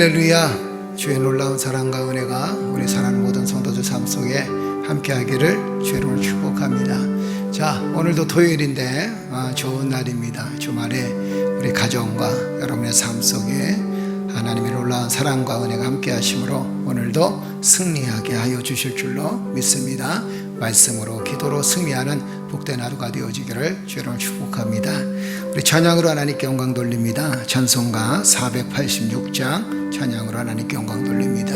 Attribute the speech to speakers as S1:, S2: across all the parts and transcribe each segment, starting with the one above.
S1: 할렐루야. 주의 놀라운 사랑과 은혜가 우리 사랑하는 모든 성도들 삶 속에 함께하기를 주의 이름으로 축복합니다. 자, 오늘도 토요일인데 좋은 날입니다. 주말에 우리 가정과 여러분의 삶 속에 하나님의 놀라운 사랑과 은혜가 함께하심으로 오늘도 승리하게 하여 주실 줄로 믿습니다. 말씀으로 기도로 승리하는 복된 하루가 되어지기를 주의 이름으로 축복합니다. 우리 찬양으로 하나님께 영광 돌립니다. 찬송가 486장 찬양으로 하나님께 영광 돌립니다.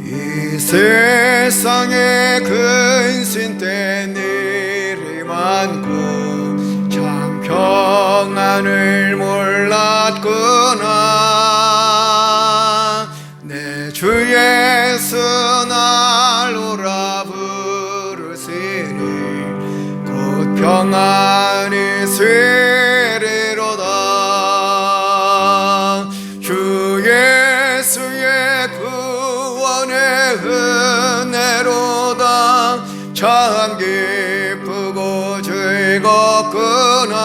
S1: 이 세상에 근심 때 일이 많고 참 평안을 몰랐구나. 내 주 예수 날 오라 부르시니 곧 평안이 되리로다. 주 예수의 구원의 은혜로다. 참 기쁘고 즐겁구나.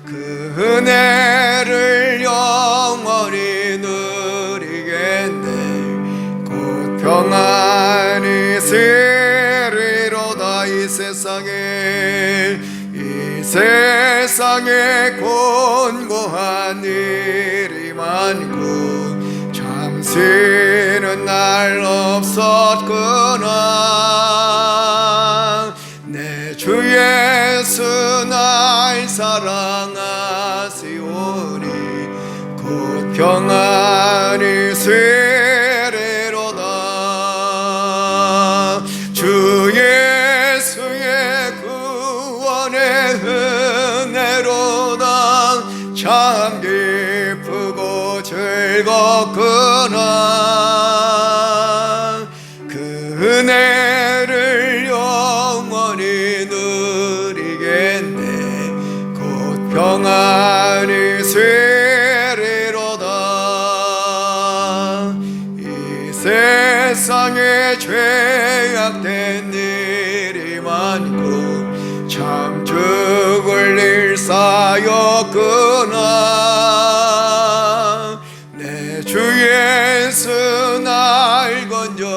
S1: 그 은혜를 영원히 누리겠네. 곧 평안이 되리로다. 이 세상에 곤고한 일이 많고 참 쉬는 날 없었구나. 내 주 예수 날 사랑하시오니 곧 평안이 되리로다. 주 예수의 구원의 은혜로다. 참 기쁘고 즐겁구나. 그 은혜를 영원히 누리겠네. 곧 평안이 되리로다. 이 세상에 죄악된 일이 많고 참 죽을 일 쌓였구나. 내 주 예수 날 건져주시오니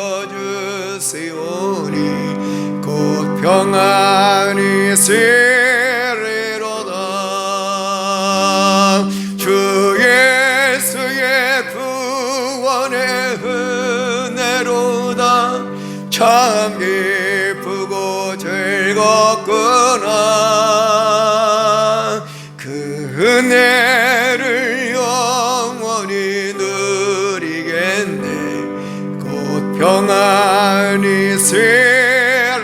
S1: 곧 평안이 되리로다. 주 예수의 구원의 은혜로다. 참 기쁘고 즐겁구나. 그 은혜를 영원히 누리겠네. 곧 평안이 되리로다.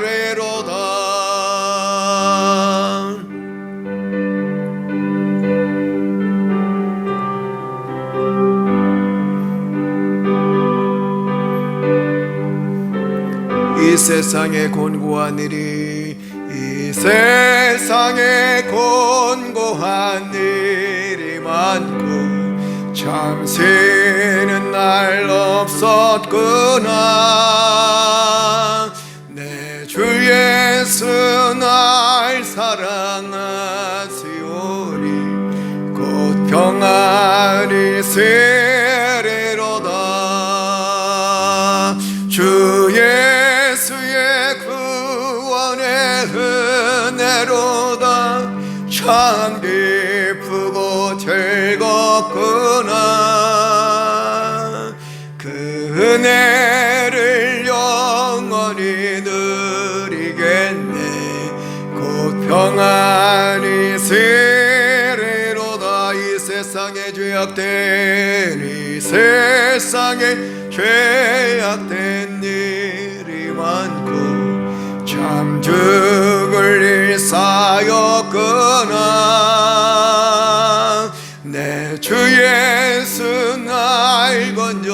S1: 이 세상에 곤고한 일이 이 세상에 곤고한 일이 많고 참 쉬는 날 없었구나. 내 주 예수 날 사랑하시오니 곧 평안이 되리로다. 주 예수의 구원의 은혜로다. 참 기쁘고 즐겁구나. 그 은혜를 영원히 누리겠네. 곧 평안이 되리로다. 이 세상에 죄악된 일이 많고 참 죽을 일 쌓였구나. 내 주 예수 날 건져주시오니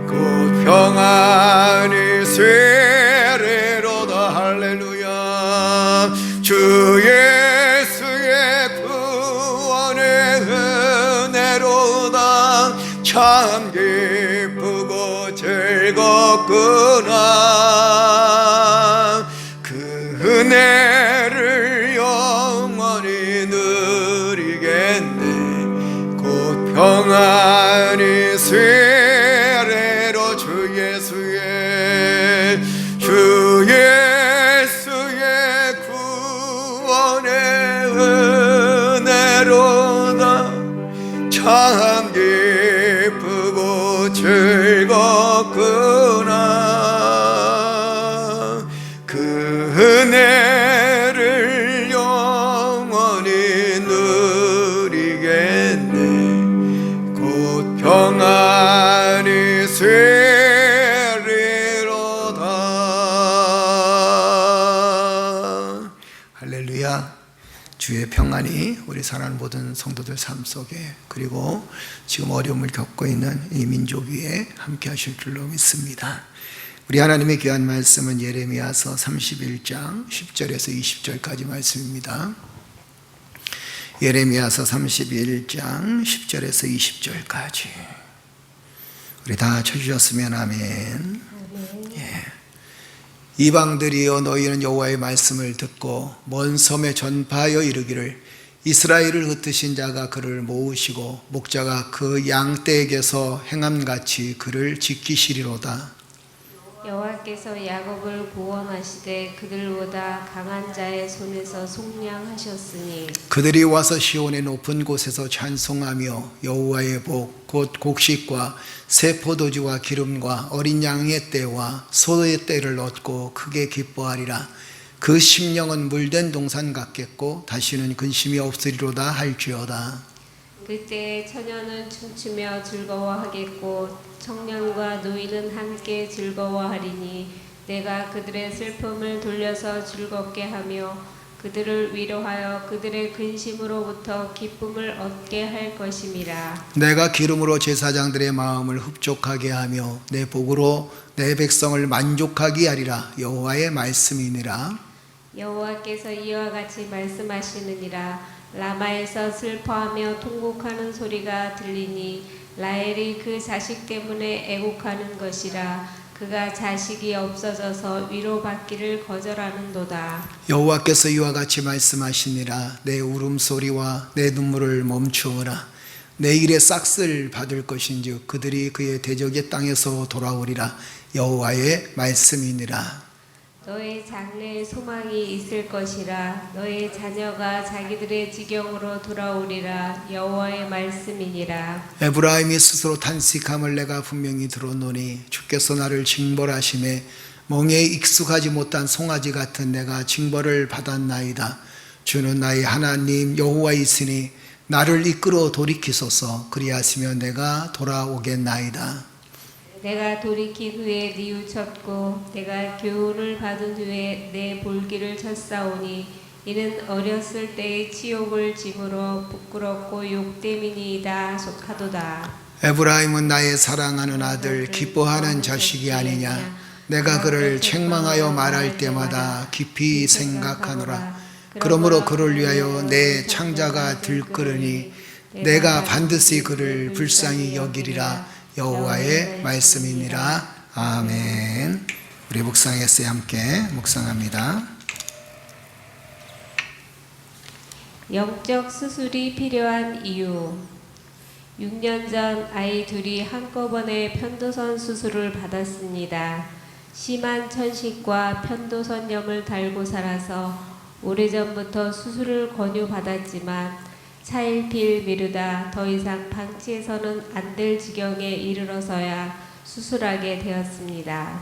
S1: 곧 평안이 되리로다. 할렐루야. 주 예수의 구원의 은혜로다. 참 기쁘고 즐겁구나. 그 은혜를 영원히 누리겠네. 곧 평안히 세례로 주 예수의 구원의 은혜로다. 참 기쁘고 즐겁구나. 그 은혜를 영원히 누리겠네. 곧 평안히 세리로다. 할렐루야. 주의 평안이 우리 사랑하는 모든 성도들 삶 속에, 그리고 지금 어려움을 겪고 있는 이 민족 위에 함께 하실 줄로 믿습니다. 우리 하나님의 귀한 말씀은 예레미야서 31장 10절에서 20절까지 말씀입니다. 예레미야서 31장 10절에서 20절까지. 우리 다 쳐주셨으면 아멘. 예. 이방들이여 너희는 여호와의 말씀을 듣고 먼 섬에 전파하여 이르기를 이스라엘을 흩으신 자가 그를 모으시고 목자가 그 양떼에게서 행함같이 그를 지키시리로다.
S2: 여호와께서 야곱을 구원하시되 그들보다 강한 자의 손에서 속량하셨으니
S1: 그들이 와서 시온의 높은 곳에서 찬송하며 여호와의 복 곧 곡식과 새 포도주와 기름과 어린 양의 떼와 소의 떼를 얻고 크게 기뻐하리라. 그 심령은 물된 동산 같겠고 다시는 근심이 없으리로다 할지어다.
S2: 그때 처녀는 춤추며 즐거워하겠고 청년과 노인은 함께 즐거워하리니 내가 그들의 슬픔을 돌려서 즐겁게 하며 그들을 위로하여 그들의 근심으로부터 기쁨을 얻게 할 것임이라.
S1: 내가 기름으로 제사장들의 마음을 흡족하게 하며 내 복으로 내 백성을 만족하게 하리라. 여호와의 말씀이니라.
S2: 여호와께서 이와 같이 말씀하시느니라. 라마에서 슬퍼하며 통곡하는 소리가 들리니 라헬이 그 자식 때문에 애곡하는 것이라. 그가 자식이 없어져서 위로받기를 거절하는도다.
S1: 여호와께서 이와 같이 말씀하시니라. 내 울음소리와 내 눈물을 멈추어라. 내 일에 싹쓸 받을 것인즉 그들이 그의 대적의 땅에서 돌아오리라. 여호와의 말씀이니라.
S2: 너의 장래에 소망이 있을 것이라. 너의 자녀가 자기들의 지경으로 돌아오리라. 여호와의 말씀이니라.
S1: 에브라임이 스스로 탄식함을 내가 분명히 들었노니 주께서 나를 징벌하심에 멍에 익숙하지 못한 송아지 같은 내가 징벌을 받았나이다. 주는 나의 하나님 여호와이시니 나를 이끌어 돌이키소서. 그리하시면 내가 돌아오겠나이다.
S2: 내가 돌이킨 후에 뉘우쳤고 내가 교훈을 받은 후에 내 볼기를 쳤사오니 이는 어렸을 때의 치욕을 짐으로 부끄럽고 욕됨이니이다 하도다.
S1: 에브라임은 나의 사랑하는 아들 기뻐하는 자식이 아니냐. 내가 그를 책망하여 말할 때마다 깊이 생각하노라. 그러므로 그를 위하여 내 창자가 들끓으니 내가 반드시 그를 불쌍히 여기리라. 여호와의 말씀이니라. 아멘. 우리 묵상했어요. 함께 묵상합니다.
S2: 영적 수술이 필요한 이유. 6년 전 아이 둘이 한꺼번에 편도선 수술을 받았습니다. 심한 천식과 편도선염을 달고 살아서 오래전부터 수술을 권유받았지만 차일피일 미루다 더 이상 방치해서는 안 될 지경에 이르러서야 수술하게 되었습니다.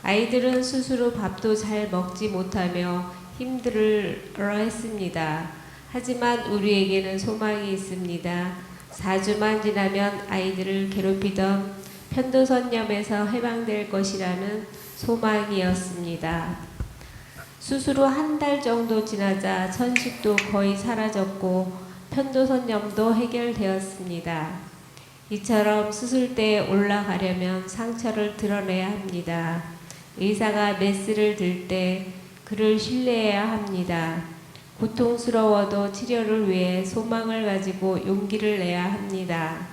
S2: 아이들은 수술 후 밥도 잘 먹지 못하며 힘들어 했습니다. 하지만 우리에게는 소망이 있습니다. 4주만 지나면 아이들을 괴롭히던 편도선염에서 해방될 것이라는 소망이었습니다. 수술 후 한 달 정도 지나자 천식도 거의 사라졌고 편도선염도 해결되었습니다. 이처럼 수술대에 올라가려면 상처를 드러내야 합니다. 의사가 메스를 들 때 그를 신뢰해야 합니다. 고통스러워도 치료를 위해 소망을 가지고 용기를 내야 합니다.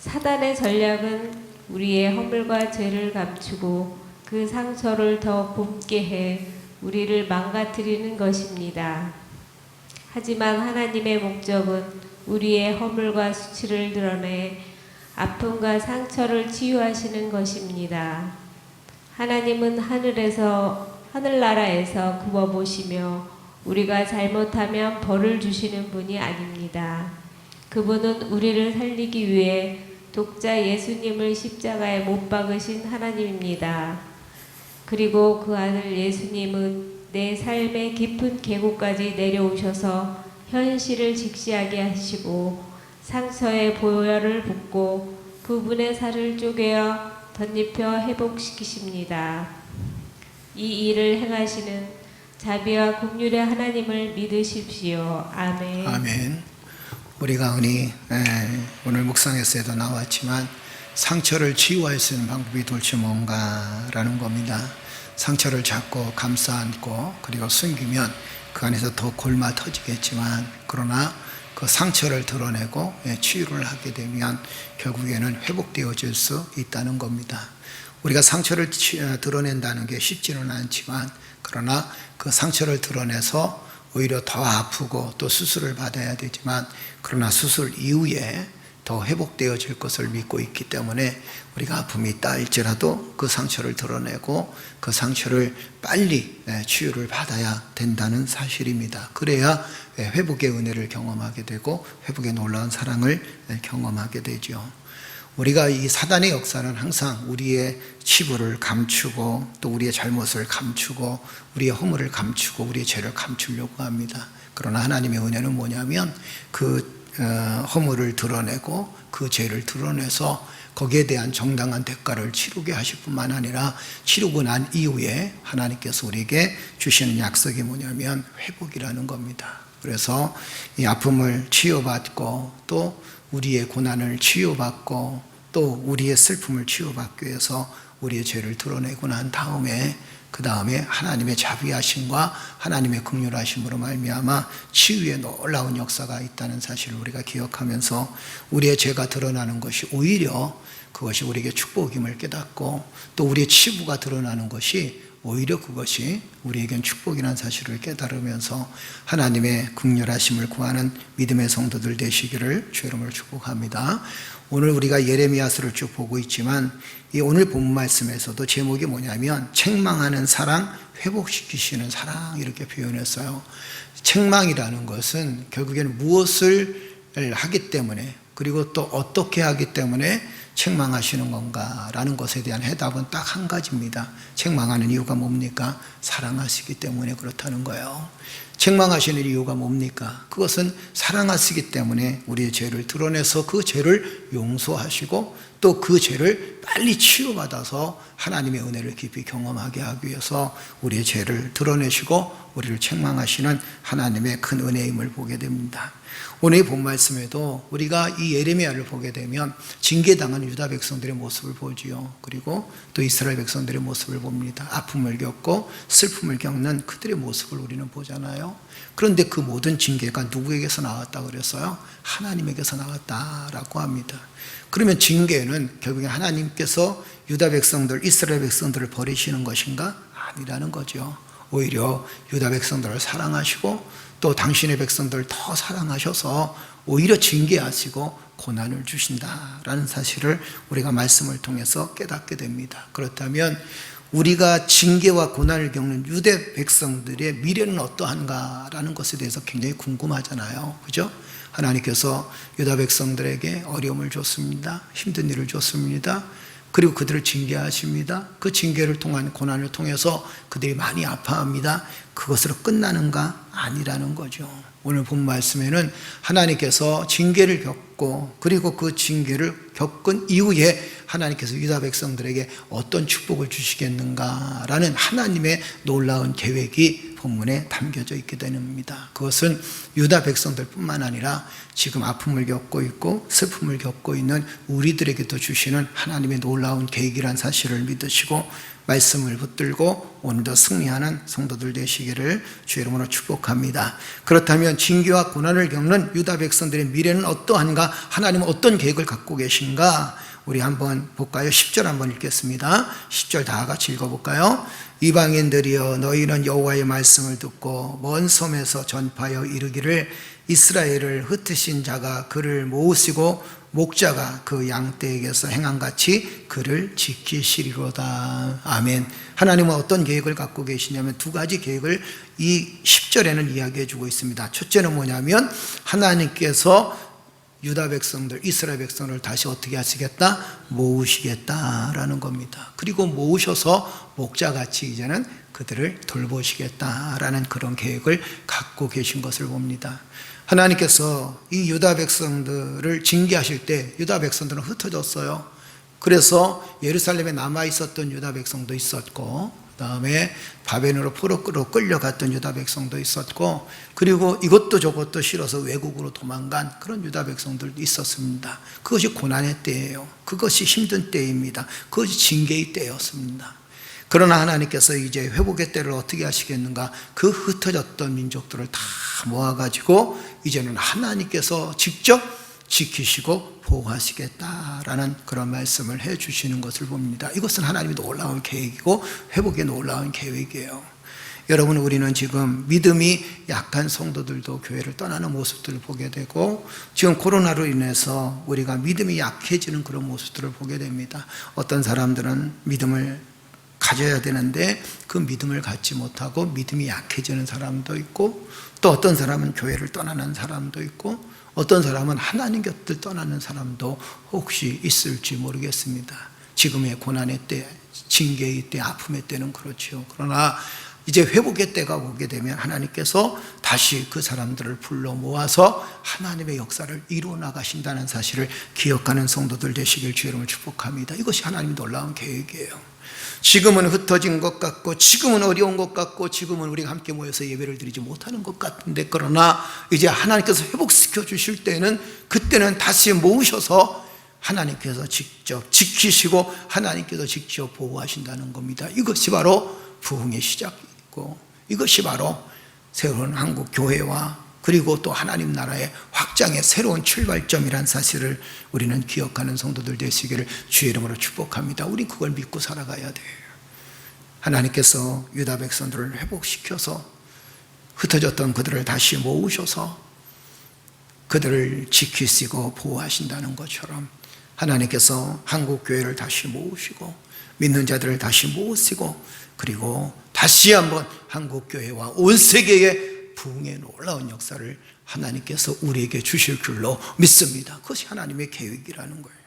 S2: 사단의 전략은 우리의 허물과 죄를 감추고 그 상처를 더 곪게 해 우리를 망가뜨리는 것입니다. 하지만 하나님의 목적은 우리의 허물과 수치를 드러내 아픔과 상처를 치유하시는 것입니다. 하나님은 하늘나라에서 굽어보시며 우리가 잘못하면 벌을 주시는 분이 아닙니다. 그분은 우리를 살리기 위해 독자 예수님을 십자가에 못 박으신 하나님입니다. 그리고 그 아들 예수님은 내 삶의 깊은 계곡까지 내려오셔서 현실을 직시하게 하시고 상처에 보혈을 붓고 부분의 살을 쪼개어 덧입혀 회복시키십니다. 이 일을 행하시는 자비와 긍휼의 하나님을 믿으십시오. 아멘.
S1: 아멘. 우리가 흔히 오늘 묵상에서도 나왔지만 상처를 치유할 수 있는 방법이 도대체 뭔가라는 겁니다. 상처를 잡고 감싸 안고 그리고 숨기면 그 안에서 더 골마 터지겠지만, 그러나 그 상처를 드러내고 치유를 하게 되면 결국에는 회복되어질 수 있다는 겁니다. 우리가 상처를 드러낸다는 게 쉽지는 않지만, 그러나 그 상처를 드러내서 오히려 더 아프고 또 수술을 받아야 되지만, 그러나 수술 이후에 더 회복되어질 것을 믿고 있기 때문에 우리가 아픔이 있다 할지라도 그 상처를 드러내고 그 상처를 빨리 치유를 받아야 된다는 사실입니다. 그래야 회복의 은혜를 경험하게 되고 회복의 놀라운 사랑을 경험하게 되죠. 우리가 이 사단의 역사는 항상 우리의 치부를 감추고 또 우리의 잘못을 감추고 우리의 허물을 감추고 우리의 죄를 감추려고 합니다. 그러나 하나님의 은혜는 뭐냐면 그 허물을 드러내고 그 죄를 드러내서 거기에 대한 정당한 대가를 치르게 하실 뿐만 아니라 치르고 난 이후에 하나님께서 우리에게 주시는 약속이 뭐냐면 회복이라는 겁니다. 그래서 이 아픔을 치유받고 또 우리의 고난을 치유받고 또 우리의 슬픔을 치유받기 위해서 우리의 죄를 드러내고 난 다음에 그 다음에 하나님의 자비하심과 하나님의 긍휼하심으로 말미암아 치유의 놀라운 역사가 있다는 사실을 우리가 기억하면서 우리의 죄가 드러나는 것이 오히려 그것이 우리에게 축복임을 깨닫고 또 우리의 치부가 드러나는 것이 오히려 그것이 우리에겐 축복이라는 사실을 깨달으면서 하나님의 긍휼하심을 구하는 믿음의 성도들 되시기를 주의 이름으로 축복합니다. 오늘 우리가 예레미야서를 쭉 보고 있지만 이 오늘 본 말씀에서도 제목이 뭐냐면 책망하는 사랑, 회복시키시는 사랑, 이렇게 표현했어요. 책망이라는 것은 결국에는 무엇을 하기 때문에 그리고 또 어떻게 하기 때문에 책망하시는 건가라는 것에 대한 해답은 딱 한 가지입니다. 책망하는 이유가 뭡니까? 사랑하시기 때문에 그렇다는 거예요. 책망하시는 이유가 뭡니까? 그것은 사랑하시기 때문에 우리의 죄를 드러내서 그 죄를 용서하시고 또 그 죄를 빨리 치유받아서 하나님의 은혜를 깊이 경험하게 하기 위해서 우리의 죄를 드러내시고 우리를 책망하시는 하나님의 큰 은혜임을 보게 됩니다. 오늘 본 말씀에도 우리가 이 예레미야를 보게 되면 징계당한 유다 백성들의 모습을 보지요. 그리고 또 이스라엘 백성들의 모습을 봅니다. 아픔을 겪고 슬픔을 겪는 그들의 모습을 우리는 보잖아요. 그런데 그 모든 징계가 누구에게서 나왔다고 그랬어요? 하나님에게서 나왔다라고 합니다. 그러면 징계는 결국에 하나님께서 유다 백성들, 이스라엘 백성들을 버리시는 것인가? 아니라는 거죠. 오히려 유다 백성들을 사랑하시고 또 당신의 백성들을 더 사랑하셔서 오히려 징계하시고 고난을 주신다라는 사실을 우리가 말씀을 통해서 깨닫게 됩니다. 그렇다면 우리가 징계와 고난을 겪는 유대 백성들의 미래는 어떠한가라는 것에 대해서 굉장히 궁금하잖아요. 그죠? 하나님께서 유다 백성들에게 어려움을 줬습니다. 힘든 일을 줬습니다. 그리고 그들을 징계하십니다. 그 징계를 통한 고난을 통해서 그들이 많이 아파합니다. 그것으로 끝나는가? 아니라는 거죠. 오늘 본 말씀에는 하나님께서 징계를 겪고 그리고 그 징계를 겪은 이후에 하나님께서 유다 백성들에게 어떤 축복을 주시겠는가라는 하나님의 놀라운 계획이 본문에 담겨져 있게 됩니다. 그것은 유다 백성들뿐만 아니라 지금 아픔을 겪고 있고 슬픔을 겪고 있는 우리들에게도 주시는 하나님의 놀라운 계획이란 사실을 믿으시고 말씀을 붙들고 오늘도 승리하는 성도들 되시기를 주의 이름으로 축복합니다. 그렇다면 징계와 고난을 겪는 유다 백성들의 미래는 어떠한가? 하나님은 어떤 계획을 갖고 계신가? 우리 한번 볼까요? 10절 한번 읽겠습니다. 10절 다 같이 읽어볼까요? 이방인들이여 너희는 여호와의 말씀을 듣고 먼 섬에서 전파하여 이르기를 이스라엘을 흩으신 자가 그를 모으시고 목자가 그 양떼에게서 행한같이 그를 지키시리로다. 아멘. 하나님은 어떤 계획을 갖고 계시냐면 두 가지 계획을 이 10절에는 이야기해 주고 있습니다. 첫째는 뭐냐면 하나님께서 유다 백성들, 이스라엘 백성을 다시 어떻게 하시겠다? 모으시겠다라는 겁니다. 그리고 모으셔서 목자같이 이제는 그들을 돌보시겠다라는 그런 계획을 갖고 계신 것을 봅니다. 하나님께서 이 유다 백성들을 징계하실 때 유다 백성들은 흩어졌어요. 그래서 예루살렘에 남아 있었던 유다 백성도 있었고, 그 다음에 바벨론으로 포로로 끌려갔던 유다 백성도 있었고, 그리고 이것도 저것도 싫어서 외국으로 도망간 그런 유다 백성들도 있었습니다. 그것이 고난의 때예요. 그것이 힘든 때입니다. 그것이 징계의 때였습니다. 그러나 하나님께서 이제 회복의 때를 어떻게 하시겠는가? 그 흩어졌던 민족들을 다 모아가지고 이제는 하나님께서 직접 지키시고 보호하시겠다라는 그런 말씀을 해 주시는 것을 봅니다. 이것은 하나님의 놀라운 계획이고 회복의 놀라운 계획이에요. 여러분, 우리는 지금 믿음이 약한 성도들도 교회를 떠나는 모습들을 보게 되고, 지금 코로나로 인해서 우리가 믿음이 약해지는 그런 모습들을 보게 됩니다. 어떤 사람들은 믿음을 가져야 되는데 그 믿음을 갖지 못하고 믿음이 약해지는 사람도 있고, 또 어떤 사람은 교회를 떠나는 사람도 있고, 어떤 사람은 하나님 곁을 떠나는 사람도 혹시 있을지 모르겠습니다. 지금의 고난의 때, 징계의 때, 아픔의 때는 그렇죠. 그러나 이제 회복의 때가 오게 되면 하나님께서 다시 그 사람들을 불러 모아서 하나님의 역사를 이루어 나가신다는 사실을 기억하는 성도들 되시길 주의 이름으로 축복합니다. 이것이 하나님의 놀라운 계획이에요. 지금은 흩어진 것 같고, 지금은 어려운 것 같고, 지금은 우리가 함께 모여서 예배를 드리지 못하는 것 같은데, 그러나 이제 하나님께서 회복시켜 주실 때는, 그때는 다시 모으셔서 하나님께서 직접 지키시고 하나님께서 직접 보호하신다는 겁니다. 이것이 바로 부흥의 시작이고, 이것이 바로 새로운 한국 교회와 그리고 또 하나님 나라의 확장의 새로운 출발점이란 사실을 우리는 기억하는 성도들 되시기를 주의 이름으로 축복합니다. 우리 그걸 믿고 살아가야 돼요. 하나님께서 유다 백성들을 회복시켜서 흩어졌던 그들을 다시 모으셔서 그들을 지키시고 보호하신다는 것처럼 하나님께서 한국 교회를 다시 모으시고 믿는 자들을 다시 모으시고, 그리고 다시 한번 한국 교회와 온 세계의 부흥의 놀라운 역사를 하나님께서 우리에게 주실 줄로 믿습니다. 그것이 하나님의 계획이라는 거예요.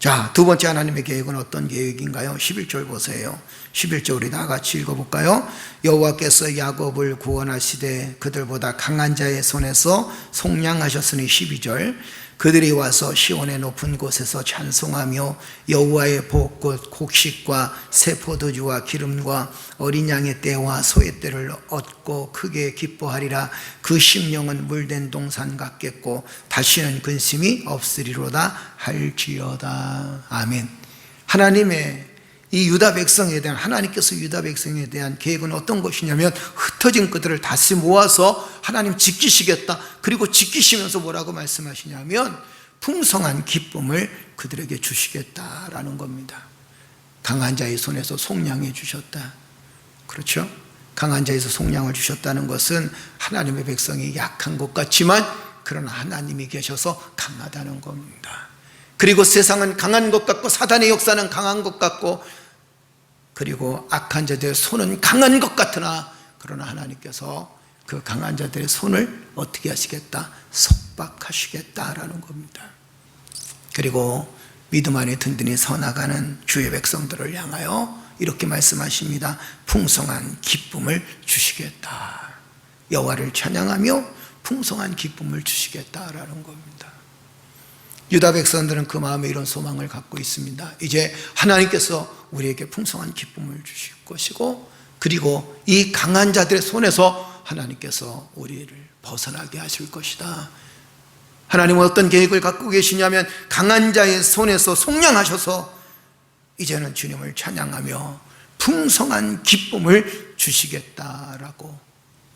S1: 자, 두 번째 하나님의 계획은 어떤 계획인가요? 11절 보세요. 11절 우리 다 같이 읽어볼까요? 여호와께서 야곱을 구원하시되 그들보다 강한 자의 손에서 속량하셨으니, 12절 그들이 와서 시온의 높은 곳에서 찬송하며 여호와의 복곧 곡식과 새 포도주와 기름과 어린 양의 떼와 소의 떼를 얻고 크게 기뻐하리라. 그 심령은 물된 동산 같겠고 다시는 근심이 없으리로다 할지어다. 아멘. 하나님의 이 유다 백성에 대한, 하나님께서 유다 백성에 대한 계획은 어떤 것이냐면 흩어진 그들을 다시 모아서 하나님 지키시겠다. 그리고 지키시면서 뭐라고 말씀하시냐면 풍성한 기쁨을 그들에게 주시겠다라는 겁니다. 강한 자의 손에서 속량해 주셨다. 그렇죠? 강한 자에서 속량을 주셨다는 것은 하나님의 백성이 약한 것 같지만 그러나 하나님이 계셔서 강하다는 겁니다. 그리고 세상은 강한 것 같고 사단의 역사는 강한 것 같고 그리고 악한 자들의 손은 강한 것 같으나, 그러나 하나님께서 그 강한 자들의 손을 어떻게 하시겠다? 속박하시겠다라는 겁니다. 그리고 믿음 안에 든든히 서나가는 주의 백성들을 향하여 이렇게 말씀하십니다. 풍성한 기쁨을 주시겠다. 여호와를 찬양하며 풍성한 기쁨을 주시겠다라는 겁니다. 유다 백성들은 그 마음에 이런 소망을 갖고 있습니다. 이제 하나님께서 우리에게 풍성한 기쁨을 주실 것이고, 그리고 이 강한 자들의 손에서 하나님께서 우리를 벗어나게 하실 것이다. 하나님은 어떤 계획을 갖고 계시냐면, 강한 자의 손에서 속량하셔서 이제는 주님을 찬양하며 풍성한 기쁨을 주시겠다라고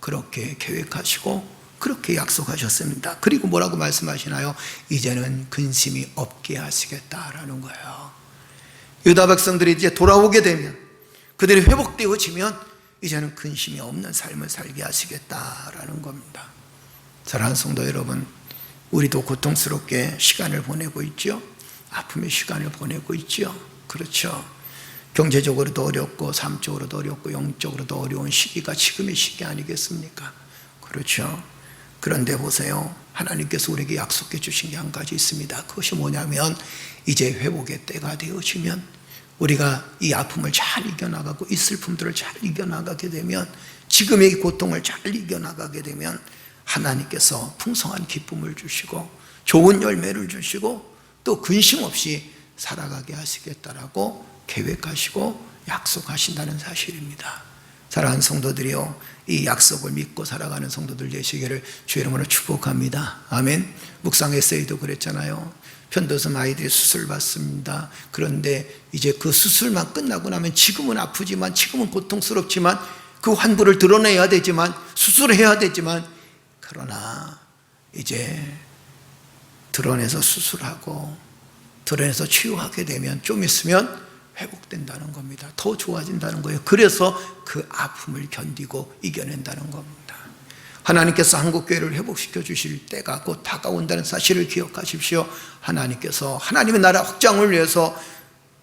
S1: 그렇게 계획하시고 그렇게 약속하셨습니다. 그리고 뭐라고 말씀하시나요? 이제는 근심이 없게 하시겠다라는 거예요. 유다 백성들이 이제 돌아오게 되면, 그들이 회복되어지면 이제는 근심이 없는 삶을 살게 하시겠다라는 겁니다. 사랑하는 성도 여러분, 우리도 고통스럽게 시간을 보내고 있죠. 아픔의 시간을 보내고 있죠. 그렇죠. 경제적으로도 어렵고 삶적으로도 어렵고 영적으로도 어려운 시기가 지금의 시기 아니겠습니까? 그렇죠. 그런데 보세요, 하나님께서 우리에게 약속해 주신 게 한 가지 있습니다. 그것이 뭐냐면, 이제 회복의 때가 되어지면 우리가 이 아픔을 잘 이겨나가고 이 슬픔들을 잘 이겨나가게 되면, 지금의 이 고통을 잘 이겨나가게 되면 하나님께서 풍성한 기쁨을 주시고 좋은 열매를 주시고 또 근심 없이 살아가게 하시겠다라고 계획하시고 약속하신다는 사실입니다. 사랑하는 성도들이요, 이 약속을 믿고 살아가는 성도들 되시기를 주의 이름으로 축복합니다. 아멘. 묵상 에세이도 그랬잖아요. 편도선 아이들이 수술 받습니다. 그런데 이제 그 수술만 끝나고 나면 지금은 아프지만, 지금은 고통스럽지만, 그 환부를 드러내야 되지만, 수술해야 되지만, 그러나 이제 드러내서 수술하고 드러내서 치유하게 되면 좀 있으면 회복된다는 겁니다. 더 좋아진다는 거예요. 그래서 그 아픔을 견디고 이겨낸다는 겁니다. 하나님께서 한국교회를 회복시켜 주실 때가 곧 다가온다는 사실을 기억하십시오. 하나님께서 하나님의 나라 확장을 위해서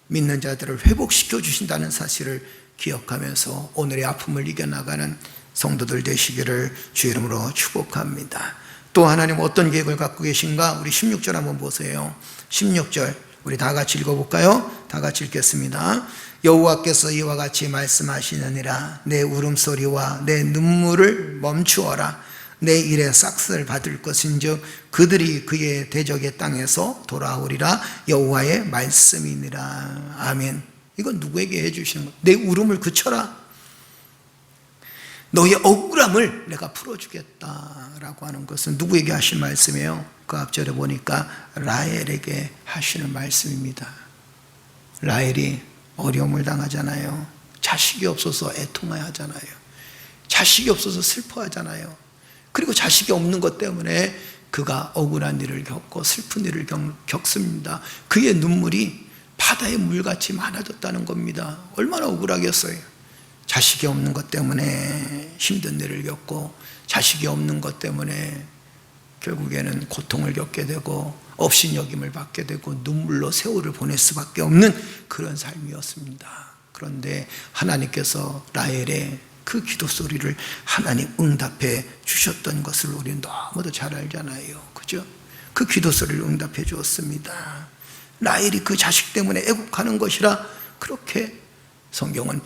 S1: 믿는 자들을 회복시켜 주신다는 사실을 기억하면서 오늘의 아픔을 이겨나가는 성도들 되시기를 주의 이름으로 축복합니다. 또 하나님 어떤 계획을 갖고 계신가? 우리 16절 한번 보세요. 16절 우리 다 같이 읽어볼까요? 다 같이 읽겠습니다. 여호와께서 이와 같이 말씀하시느니라. 내 울음소리와 내 눈물을 멈추어라. 내 일에 싹쓸 받을 것인즉 그들이 그의 대적의 땅에서 돌아오리라. 여호와의 말씀이니라. 아멘. 이건 누구에게 해주시는 거예요? 내 울음을 그쳐라. 너의 억울함을 내가 풀어주겠다라고 하는 것은 누구에게 하신 말씀이에요? 그 앞절에 보니까 라헬에게 하시는 말씀입니다. 라헬이 어려움을 당하잖아요. 자식이 없어서 애통하잖아요. 자식이 없어서 슬퍼하잖아요. 그리고 자식이 없는 것 때문에 그가 억울한 일을 겪고 슬픈 일을 겪습니다. 그의 눈물이 바다의 물같이 많아졌다는 겁니다. 얼마나 억울하겠어요. 자식이 없는 것 때문에 힘든 일을 겪고, 자식이 없는 것 때문에 결국에는 고통을 겪게 되고 업신여김을 받게 되고 눈물로 세월을 보낼 수밖에 없는 그런 삶이었습니다. 그런데 하나님께서 라헬의 그 기도 소리를 하나님 응답해 주셨던 것을 우리는 너무도 잘 알잖아요. 그죠? 그 기도 소리를 응답해 주었습니다. 라헬이 그 자식 때문에 애국하는 것이라 그렇게 성경은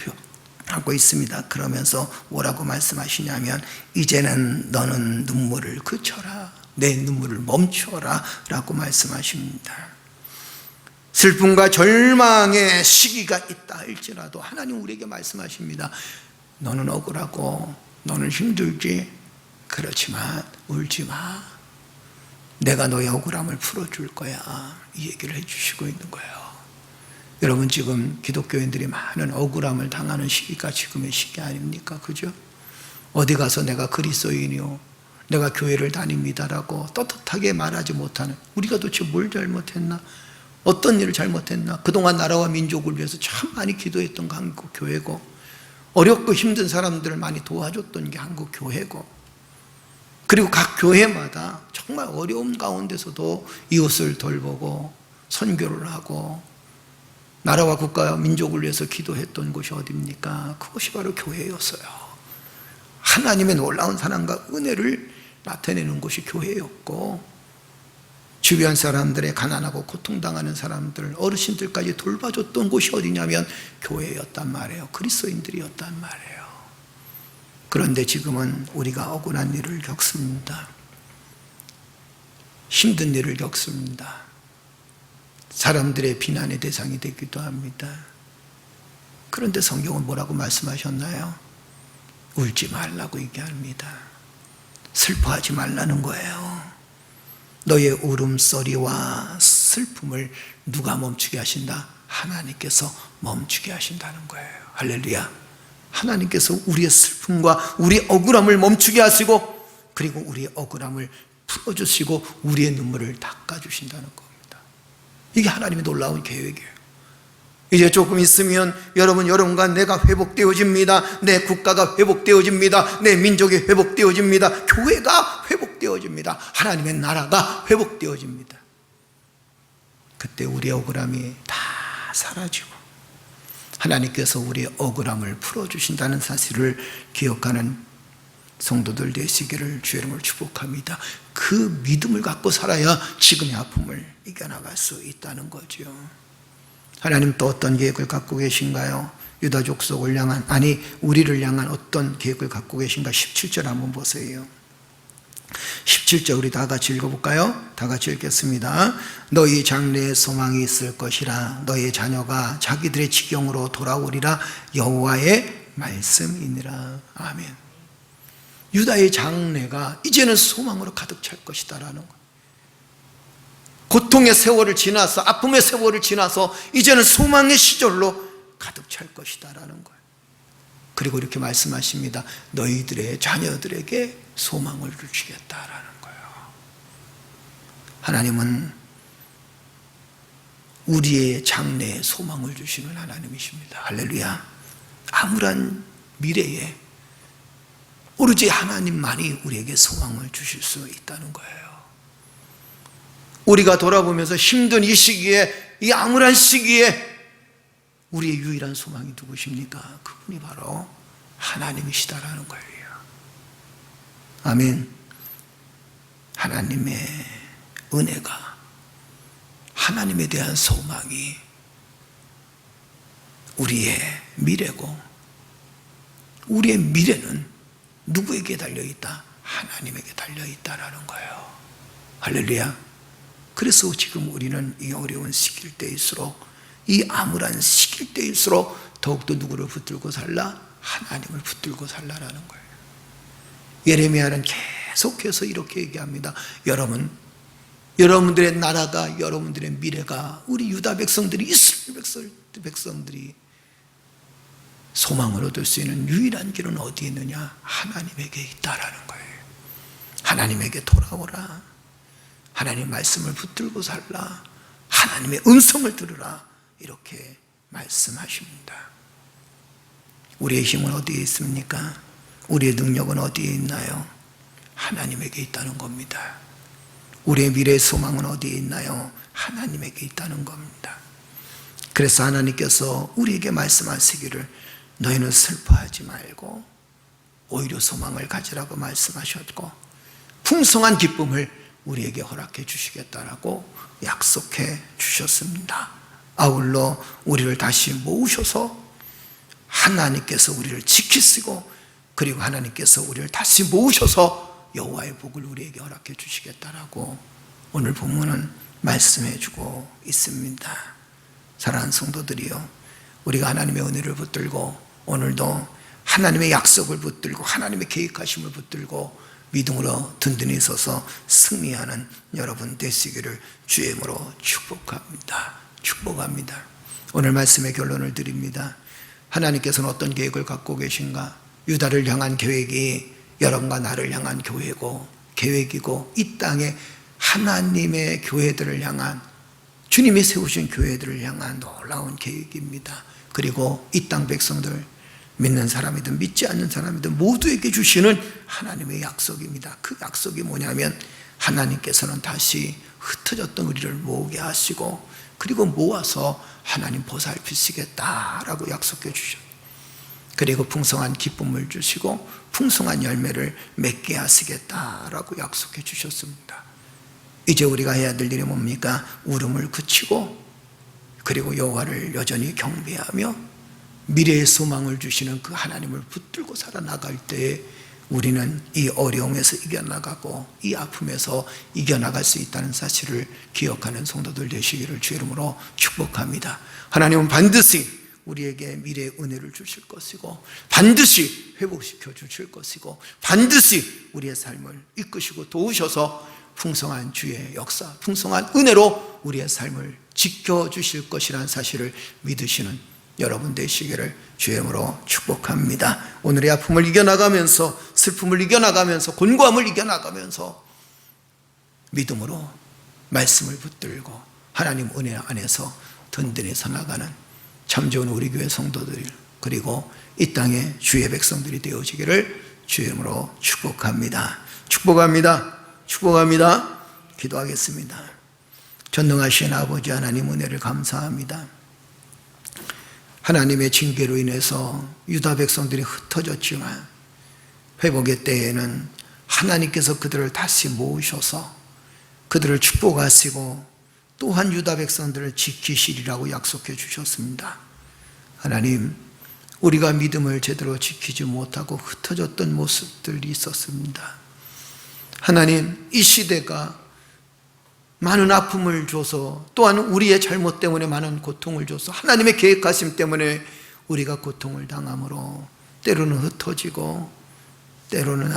S1: 하고 있습니다. 그러면서 뭐라고 말씀하시냐면, 이제는 너는 눈물을 그쳐라. 내 눈물을 멈춰라 라고 말씀하십니다. 슬픔과 절망의 시기가 있다 할지라도 하나님 우리에게 말씀하십니다. 너는 억울하고 너는 힘들지. 그렇지만 울지 마. 내가 너의 억울함을 풀어줄 거야. 이 얘기를 해주시고 있는 거예요. 여러분, 지금 기독교인들이 많은 억울함을 당하는 시기가 지금의 시기 아닙니까? 그죠? 어디 가서 내가 그리스도인이요, 내가 교회를 다닙니다라고 떳떳하게 말하지 못하는, 우리가 도대체 뭘 잘못했나? 어떤 일을 잘못했나? 그동안 나라와 민족을 위해서 참 많이 기도했던 게 한국 교회고, 어렵고 힘든 사람들을 많이 도와줬던 게 한국 교회고, 그리고 각 교회마다 정말 어려움 가운데서도 이웃을 돌보고 선교를 하고 나라와 국가와 민족을 위해서 기도했던 곳이 어디입니까? 그것이 바로 교회였어요. 하나님의 놀라운 사랑과 은혜를 나타내는 곳이 교회였고, 주변 사람들의 가난하고 고통당하는 사람들, 어르신들까지 돌봐줬던 곳이 어디냐면 교회였단 말이에요. 그리스도인들이었단 말이에요. 그런데 지금은 우리가 억울한 일을 겪습니다. 힘든 일을 겪습니다. 사람들의 비난의 대상이 되기도 합니다. 그런데 성경은 뭐라고 말씀하셨나요? 울지 말라고 얘기합니다. 슬퍼하지 말라는 거예요. 너의 울음소리와 슬픔을 누가 멈추게 하신다? 하나님께서 멈추게 하신다는 거예요. 할렐루야. 하나님께서 우리의 슬픔과 우리의 억울함을 멈추게 하시고, 그리고 우리의 억울함을 풀어주시고 우리의 눈물을 닦아주신다는 겁니다. 이게 하나님의 놀라운 계획이에요. 이제 조금 있으면 여러분과 내가 회복되어집니다. 내 국가가 회복되어집니다. 내 민족이 회복되어집니다. 교회가 회복되어집니다. 하나님의 나라가 회복되어집니다. 그때 우리의 억울함이 다 사라지고 하나님께서 우리의 억울함을 풀어주신다는 사실을 기억하는 성도들 되시기를 주의 이름으로 축복합니다. 그 믿음을 갖고 살아야 지금의 아픔을 이겨나갈 수 있다는 거죠. 하나님 또 어떤 계획을 갖고 계신가요? 유다 족속을 향한, 아니 우리를 향한 어떤 계획을 갖고 계신가? 17절 한번 보세요. 17절 우리 다 같이 읽어볼까요? 다 같이 읽겠습니다. 너희 장래에 소망이 있을 것이라. 너희 자녀가 자기들의 지경으로 돌아오리라. 여호와의 말씀이니라. 아멘. 유다의 장래가 이제는 소망으로 가득 찰 것이다라는 거예요. 고통의 세월을 지나서, 아픔의 세월을 지나서 이제는 소망의 시절로 가득 찰 것이다라는 거예요. 그리고 이렇게 말씀하십니다. 너희들의 자녀들에게 소망을 주시겠다라는 거예요. 하나님은 우리의 장래에 소망을 주시는 하나님이십니다. 할렐루야. 암울한 미래에 오로지 하나님만이 우리에게 소망을 주실 수 있다는 거예요. 우리가 돌아보면서 힘든 이 시기에, 이 암울한 시기에 우리의 유일한 소망이 누구십니까? 그분이 바로 하나님이시다라는 거예요. 아멘. 하나님의 은혜가, 하나님에 대한 소망이 우리의 미래고, 우리의 미래는 누구에게 달려있다? 하나님에게 달려있다라는 거예요. 할렐루야. 그래서 지금 우리는 이 어려운 시기일 때일수록, 이 암울한 시기일 때일수록 더욱더 누구를 붙들고 살라? 하나님을 붙들고 살라라는 거예요. 예레미야는 계속해서 이렇게 얘기합니다. 여러분들의 나라가, 여러분들의 미래가, 우리 유다 백성들이, 이스라엘 백성들이 소망을 얻을 수 있는 유일한 길은 어디에 있느냐? 하나님에게 있다라는 거예요. 하나님에게 돌아오라. 하나님 말씀을 붙들고 살라. 하나님의 음성을 들으라. 이렇게 말씀하십니다. 우리의 힘은 어디에 있습니까? 우리의 능력은 어디에 있나요? 하나님에게 있다는 겁니다. 우리의 미래의 소망은 어디에 있나요? 하나님에게 있다는 겁니다. 그래서 하나님께서 우리에게 말씀하시기를 너희는 슬퍼하지 말고 오히려 소망을 가지라고 말씀하셨고, 풍성한 기쁨을 우리에게 허락해 주시겠다라고 약속해 주셨습니다. 아울러 우리를 다시 모으셔서 하나님께서 우리를 지키시고, 그리고 하나님께서 우리를 다시 모으셔서 여호와의 복을 우리에게 허락해 주시겠다라고 오늘 본문은 말씀해 주고 있습니다. 사랑하는 성도들이요, 우리가 하나님의 은혜를 붙들고 오늘도 하나님의 약속을 붙들고 하나님의 계획하심을 붙들고 믿음으로 든든히 서서 승리하는 여러분 되시기를 주의 이름으로 축복합니다. 오늘 말씀의 결론을 드립니다. 하나님께서는 어떤 계획을 갖고 계신가? 유다를 향한 계획이 여러분과 나를 향한 계획이고, 이 땅에 하나님의 교회들을 향한, 주님이 세우신 교회들을 향한 놀라운 계획입니다. 그리고 이 땅 백성들, 믿는 사람이든 믿지 않는 사람이든 모두에게 주시는 하나님의 약속입니다. 그 약속이 뭐냐면 하나님께서는 다시 흩어졌던 우리를 모으게 하시고, 그리고 모아서 하나님 보살피시겠다라고 약속해 주셨어요. 그리고 풍성한 기쁨을 주시고 풍성한 열매를 맺게 하시겠다라고 약속해 주셨습니다. 이제 우리가 해야 될 일이 뭡니까? 울음을 그치고, 그리고 여호와를 여전히 경배하며 미래의 소망을 주시는 그 하나님을 붙들고 살아나갈 때에 우리는 이 어려움에서 이겨나가고 이 아픔에서 이겨나갈 수 있다는 사실을 기억하는 성도들 되시기를 주의 이름으로 축복합니다. 하나님은 반드시 우리에게 미래의 은혜를 주실 것이고 반드시 회복시켜 주실 것이고 반드시 우리의 삶을 이끄시고 도우셔서 풍성한 주의 역사, 풍성한 은혜로 우리의 삶을 지켜주실 것이라는 사실을 믿으시는 여러분 되시기를 주의 이름으로 축복합니다. 오늘의 아픔을 이겨나가면서 슬픔을 이겨나가면서 곤고함을 이겨나가면서 믿음으로 말씀을 붙들고 하나님 은혜 안에서 든든히 서나가는 참 좋은 우리 교회 성도들 그리고 이 땅의 주의 백성들이 되어지기를 주의 이름으로 축복합니다. 축복합니다. 축복합니다. 기도하겠습니다. 전능하신 아버지 하나님 은혜를 감사합니다. 하나님의 징계로 인해서 유다 백성들이 흩어졌지만 회복의 때에는 하나님께서 그들을 다시 모으셔서 그들을 축복하시고 또한 유다 백성들을 지키시리라고 약속해 주셨습니다. 하나님, 우리가 믿음을 제대로 지키지 못하고 흩어졌던 모습들이 있었습니다. 하나님, 이 시대가 많은 아픔을 줘서 또한 우리의 잘못 때문에 많은 고통을 줘서 하나님의 계획하심 때문에 우리가 고통을 당함으로 때로는 흩어지고 때로는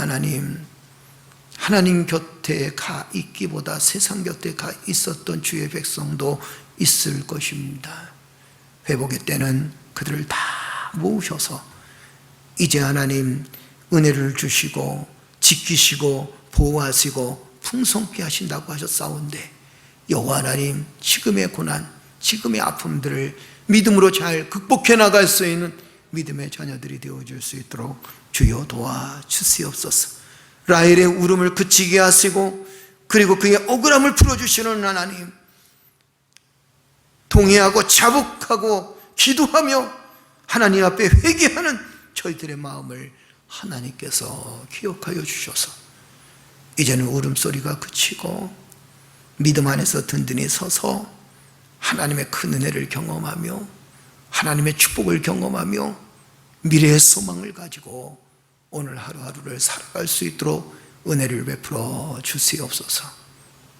S1: 하나님 곁에 가 있기보다 세상 곁에 가 있었던 주의 백성도 있을 것입니다. 회복의 때는 그들을 다 모으셔서 이제 하나님 은혜를 주시고 지키시고 보호하시고 풍성케 하신다고 하셨사온데 여호와 하나님, 지금의 고난, 지금의 아픔들을 믿음으로 잘 극복해 나갈 수 있는 믿음의 자녀들이 되어줄 수 있도록 주여 도와주시옵소서. 라헬의 울음을 그치게 하시고 그리고 그의 억울함을 풀어주시는 하나님, 동의하고 자복하고 기도하며 하나님 앞에 회개하는 저희들의 마음을 하나님께서 기억하여 주셔서 이제는 울음소리가 그치고 믿음 안에서 든든히 서서 하나님의 큰 은혜를 경험하며 하나님의 축복을 경험하며 미래의 소망을 가지고 오늘 하루하루를 살아갈 수 있도록 은혜를 베풀어 주시옵소서.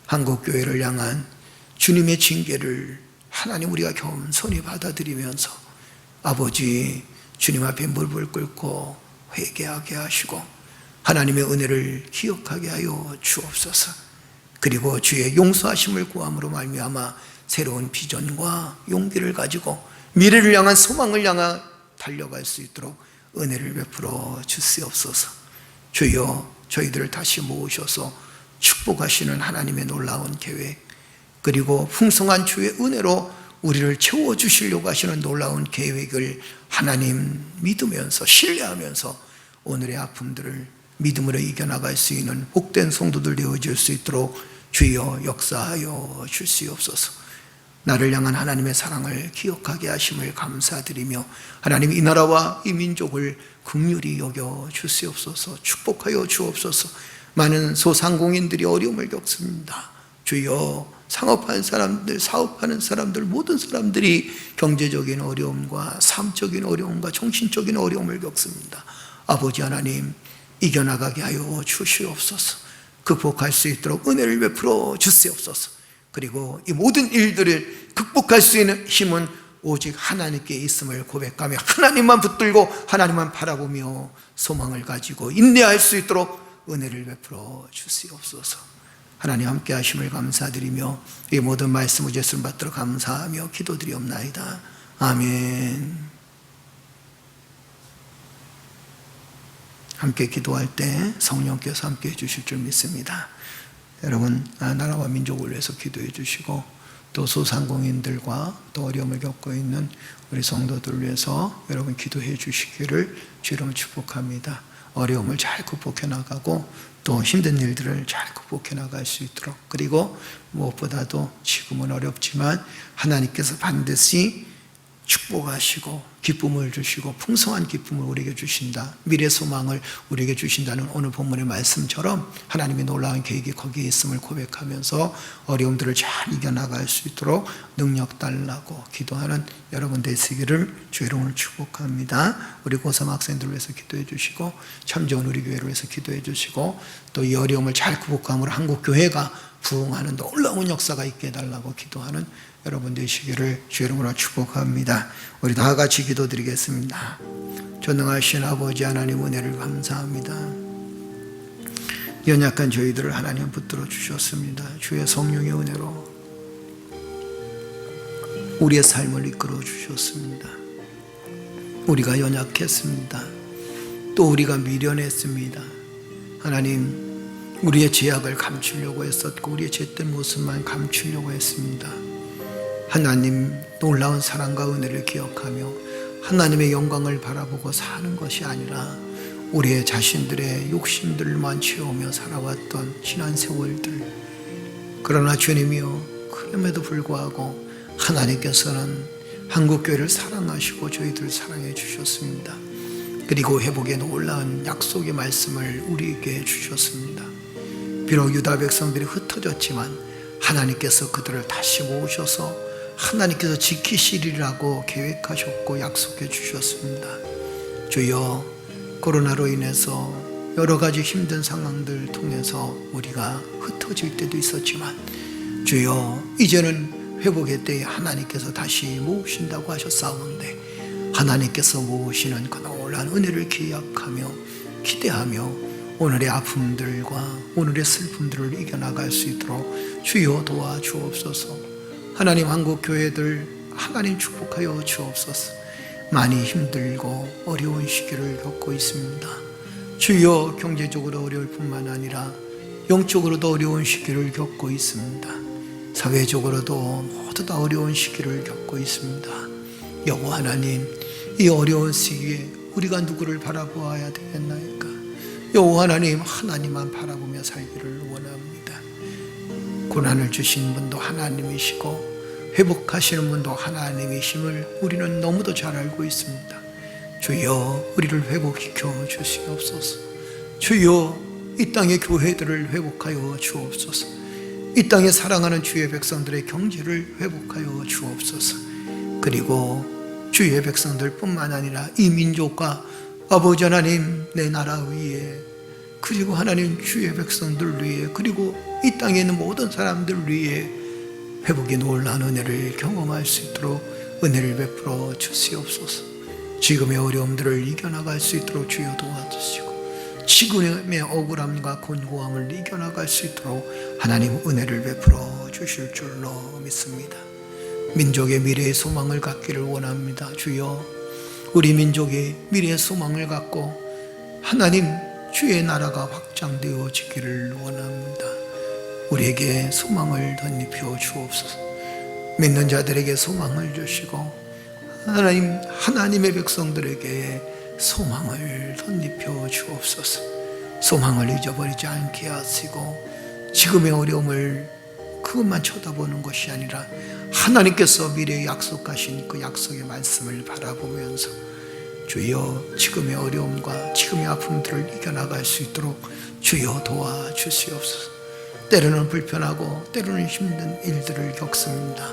S1: 한국교회를 향한 주님의 징계를 하나님 우리가 겸손히 받아들이면서 아버지 주님 앞에 무릎을 꿇고 회개하게 하시고 하나님의 은혜를 기억하게 하여 주옵소서. 그리고 주의 용서하심을 구함으로 말미암아 새로운 비전과 용기를 가지고 미래를 향한 소망을 향해 달려갈 수 있도록 은혜를 베풀어 주시옵소서. 주여, 저희들을 다시 모으셔서 축복하시는 하나님의 놀라운 계획 그리고 풍성한 주의 은혜로 우리를 채워주시려고 하시는 놀라운 계획을 하나님 믿으면서 신뢰하면서 오늘의 아픔들을 믿음으로 이겨나갈 수 있는 복된 성도들 되어질 수 있도록 주여 역사하여 주시옵소서. 나를 향한 하나님의 사랑을 기억하게 하심을 감사드리며 하나님 이 나라와 이 민족을 긍휼히 여겨 주시옵소서. 축복하여 주옵소서. 많은 소상공인들이 어려움을 겪습니다. 주여, 상업하는 사람들, 사업하는 사람들, 모든 사람들이 경제적인 어려움과 삶적인 어려움과 정신적인 어려움을 겪습니다. 아버지 하나님, 이겨나가게 하여 주시옵소서. 극복할 수 있도록 은혜를 베풀어 주시옵소서. 그리고 이 모든 일들을 극복할 수 있는 힘은 오직 하나님께 있음을 고백하며 하나님만 붙들고 하나님만 바라보며 소망을 가지고 인내할 수 있도록 은혜를 베풀어 주시옵소서. 하나님 함께 하심을 감사드리며 이 모든 말씀 의지를 받들어 감사하며 기도드리옵나이다. 아멘. 함께 기도할 때 성령께서 함께 해주실 줄 믿습니다. 여러분, 나라와 민족을 위해서 기도해 주시고 또 소상공인들과 또 어려움을 겪고 있는 우리 성도들을 위해서 여러분 기도해 주시기를 주로 축복합니다. 어려움을 잘 극복해 나가고 또 힘든 일들을 잘 극복해 나갈 수 있도록, 그리고 무엇보다도 지금은 어렵지만 하나님께서 반드시 축복하시고 기쁨을 주시고 풍성한 기쁨을 우리에게 주신다. 미래 소망을 우리에게 주신다는 오늘 본문의 말씀처럼 하나님의 놀라운 계획이 거기에 있음을 고백하면서 어려움들을 잘 이겨나갈 수 있도록 능력 달라고 기도하는 여러분 되시기를 주의 이름으로 축복합니다. 우리 고3 학생들을 위해서 기도해 주시고 참 좋은 우리 교회를 위해서 기도해 주시고 또 이 어려움을 잘 극복함으로 한국교회가 부흥하는 놀라운 역사가 있게 해달라고 기도하는 여러분 되시기를 주의 이름으로 축복합니다. 우리 다 같이 기도드리겠습니다. 전능하신 아버지 하나님 은혜를 감사합니다. 연약한 저희들을 하나님 붙들어 주셨습니다. 주의 성령의 은혜로 우리의 삶을 이끌어 주셨습니다. 우리가 연약했습니다. 또 우리가 미련했습니다. 하나님, 우리의 죄악을 감추려고 했었고 우리의 죄된 모습만 감추려고 했습니다. 하나님 놀라운 사랑과 은혜를 기억하며 하나님의 영광을 바라보고 사는 것이 아니라 우리의 자신들의 욕심들만 채우며 살아왔던 지난 세월들, 그러나 주님이여 그럼에도 불구하고 하나님께서는 한국교회를 사랑하시고 저희들을 사랑해 주셨습니다. 그리고 회복의 놀라운 약속의 말씀을 우리에게 주셨습니다. 비록 유다 백성들이 흩어졌지만 하나님께서 그들을 다시 모으셔서 하나님께서 지키시리라고 계획하셨고 약속해 주셨습니다. 주여, 코로나로 인해서 여러 가지 힘든 상황들 통해서 우리가 흩어질 때도 있었지만 주여, 이제는 회복의 때에 하나님께서 다시 모으신다고 하셨사온데 하나님께서 모으시는 그 놀라운 은혜를 기약하며 기대하며 오늘의 아픔들과 오늘의 슬픔들을 이겨나갈 수 있도록 주여 도와주옵소서. 하나님 한국교회들 하나님 축복하여 주옵소서. 많이 힘들고 어려운 시기를 겪고 있습니다. 주여, 경제적으로 어려울 뿐만 아니라 영적으로도 어려운 시기를 겪고 있습니다. 사회적으로도 모두 다 어려운 시기를 겪고 있습니다. 여호와 하나님, 이 어려운 시기에 우리가 누구를 바라보아야 되겠나이까? 여호와 하나님, 하나님만 바라보며 살기를 원합니다. 고난을 주신 분도 하나님이시고 회복하시는 분도 하나님이심을 우리는 너무도 잘 알고 있습니다. 주여, 우리를 회복시켜 주시옵소서. 주여, 이 땅의 교회들을 회복하여 주옵소서. 이 땅에 사랑하는 주의 백성들의 경제를 회복하여 주옵소서. 그리고 주의 백성들 뿐만 아니라 이 민족과 아버지 하나님, 내 나라 위에, 그리고 하나님 주의 백성들 위에, 그리고 이 땅에 있는 모든 사람들 위에 회복의 놀라운 은혜를 경험할 수 있도록 은혜를 베풀어 주시옵소서. 지금의 어려움들을 이겨나갈 수 있도록 주여 도와주시고 지금의 억울함과 곤고함을 이겨나갈 수 있도록 하나님 은혜를 베풀어 주실 줄로 믿습니다. 민족의 미래의 소망을 갖기를 원합니다. 주여, 우리 민족이 미래의 소망을 갖고 하나님 주의 나라가 확장되어지기를 원합니다. 우리에게 소망을 덧입혀 주옵소서. 믿는 자들에게 소망을 주시고 하나님, 하나님의 백성들에게 소망을 덧입혀 주옵소서. 소망을 잊어버리지 않게 하시고 지금의 어려움을 그것만 쳐다보는 것이 아니라 하나님께서 미래에 약속하신 그 약속의 말씀을 바라보면서 주여, 지금의 어려움과 지금의 아픔들을 이겨나갈 수 있도록 주여 도와주시옵소서. 때로는 불편하고 때로는 힘든 일들을 겪습니다.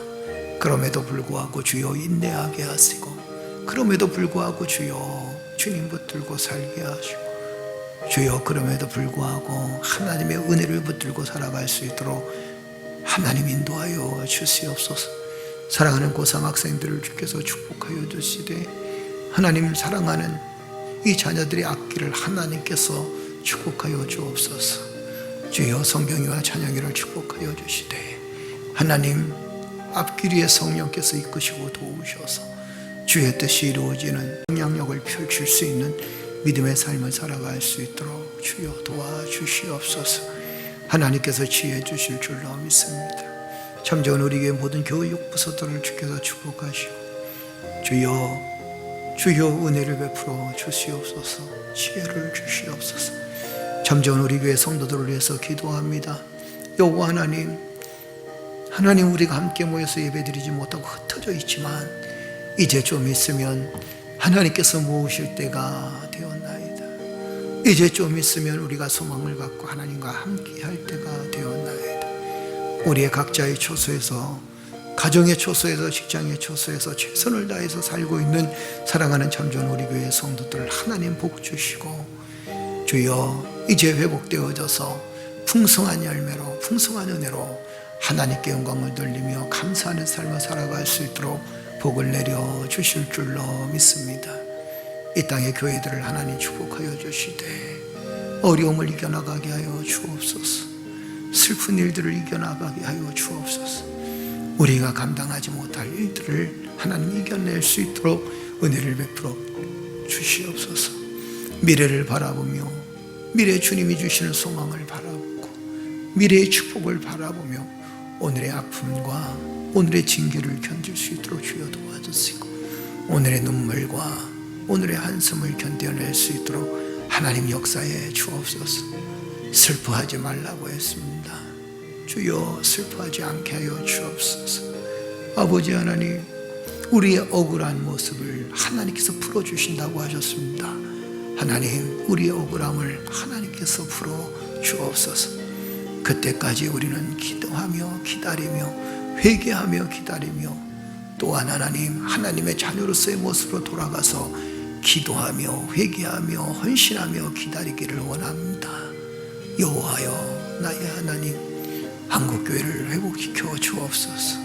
S1: 그럼에도 불구하고 주여 인내하게 하시고 그럼에도 불구하고 주여 주님 붙들고 살게 하시고 주여, 그럼에도 불구하고 하나님의 은혜를 붙들고 살아갈 수 있도록 하나님 인도하여 주시옵소서. 사랑하는 고3 학생들을 주께서 축복하여 주시되 하나님, 사랑하는 이 자녀들의 앞길을 하나님께서 축복하여 주옵소서. 주여, 성경이와 찬양이를 축복하여 주시되 하나님, 앞길 위에 성령께서 이끄시고 도우셔서 주의 뜻이 이루어지는 영향력을 펼칠 수 있는 믿음의 삶을 살아갈 수 있도록 주여 도와주시옵소서. 하나님께서 지혜 주실 줄로 믿습니다. 참 좋은 우리 교회 모든 교육 부서들을 주께서 축복하시고 주여 은혜를 베풀어 주시옵소서. 지혜를 주시옵소서. 참 좋은 우리 교회 성도들을 위해서 기도합니다. 여호와 하나님, 우리가 함께 모여서 예배드리지 못하고 흩어져 있지만 이제 좀 있으면 하나님께서 모으실 때가 되었나이다. 이제 좀 있으면 우리가 소망을 갖고 하나님과 함께 할 때가 되었나이다. 우리의 각자의 초소에서, 가정의 초소에서, 직장의 초소에서 최선을 다해서 살고 있는 사랑하는 참전 우리 교회 성도들 하나님 복 주시고, 주여 이제 회복되어져서 풍성한 열매로, 풍성한 은혜로 하나님께 영광을 돌리며 감사하는 삶을 살아갈 수 있도록 복을 내려 주실 줄로 믿습니다. 이 땅의 교회들을 하나님 축복하여 주시되 어려움을 이겨나가게 하여 주옵소서. 슬픈 일들을 이겨나가게 하여 주옵소서. 우리가 감당하지 못할 일들을 하나님 이겨낼 수 있도록 은혜를 베풀어 주시옵소서. 미래를 바라보며 미래 주님이 주시는 소망을 바라보고 미래의 축복을 바라보며 오늘의 아픔과 오늘의 징계를 견딜 수 있도록 주여 도와주시고, 오늘의 눈물과 오늘의 한숨을 견뎌낼 수 있도록 하나님 역사에 주옵소서. 슬퍼하지 말라고 했습니다. 주여 슬퍼하지 않게 하여 주옵소서. 아버지 하나님, 우리의 억울한 모습을 하나님께서 풀어주신다고 하셨습니다. 하나님, 우리의 억울함을 하나님께서 풀어 주옵소서. 그때까지 우리는 기도하며 기다리며 회개하며 기다리며, 또한 하나님, 하나님의 자녀로서의 모습으로 돌아가서 기도하며 회개하며 헌신하며 기다리기를 원합니다. 여호와여, 나의 하나님, 한국교회를 회복시켜 주옵소서.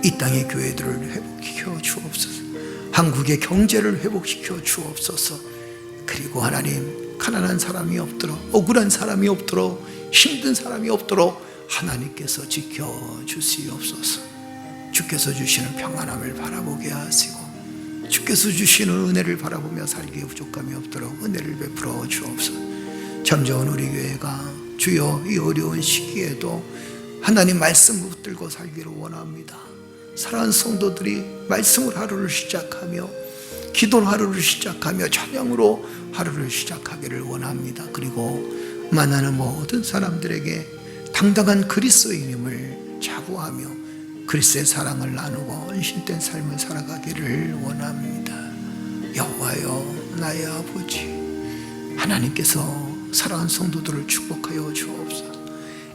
S1: 이 땅의 교회들을 회복시켜 주옵소서. 한국의 경제를 회복시켜 주옵소서. 그리고 하나님, 가난한 사람이 없도록, 억울한 사람이 없도록, 힘든 사람이 없도록 하나님께서 지켜주시옵소서. 주께서 주시는 평안함을 바라보게 하시고 주께서 주시는 은혜를 바라보며 살기에 부족함이 없도록 은혜를 베풀어 주옵소서. 잠재운 우리 교회가 주여 이 어려운 시기에도 하나님 말씀 붙들고 살기를 원합니다. 사랑하는 성도들이 말씀으로 하루를 시작하며 기도로 하루를 시작하며 찬양으로 하루를 시작하기를 원합니다. 그리고 만나는 모든 사람들에게 당당한 그리스도인임을 자부하며 그리스도의 사랑을 나누고 헌신된 삶을 살아가기를 원합니다. 여호와여, 나의 아버지, 하나님께서 사랑하는 성도들을 축복하여 주옵소서.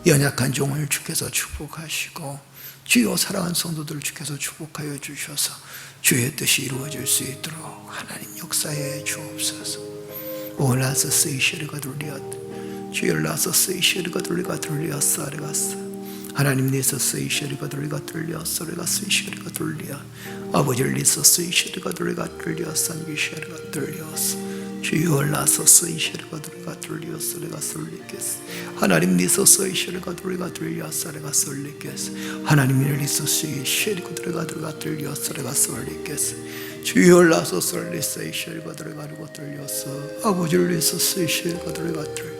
S1: 연약한 종을 주께서 축복하시고 주여 사랑하는 성도들을 주께서 축복하여 주셔서 주의 뜻이 이루어질 수 있도록 하나님 역사에 주옵소서. 올라서 쓰이시리가 돌리었다. 주여 라서 쓰이시리가 돌리었어 아래갔어. 하나님 니서 쓰이시리가 돌리었어 아래가 쓰이시리가 돌리어. 아버지를 니서 쓰이시리가 돌리었어 니시리가 돌리었어. 주여 라서 쓰이시리가 돌리었어 아래가 쏠리겠어. 하나님 니서 쓰이시리가 돌리었어 아래가 쏠리겠어. 하나님 니서 쓰이시리가 돌리었어 아래가 쏠리겠어. 주여 라서 쏠리세이시리가 돌리었어. 아버지를 니서 쓰이시리가 돌리었어.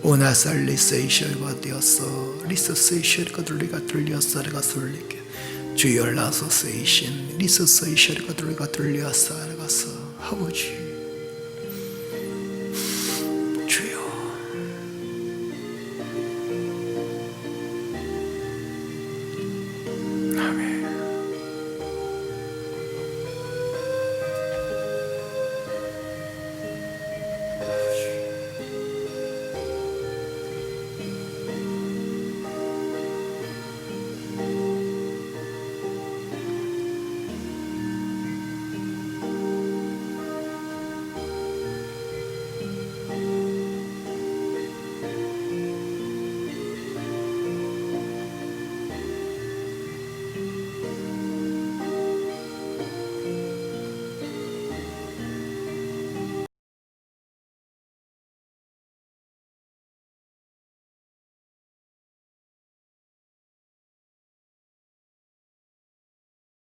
S1: 오나살 리세이셔가 되었어. 리서세이셔가 돌리었어. 내가 솔리게 주여 라서 세이신 리서세이셔가 돌리었어. 내가서 아버지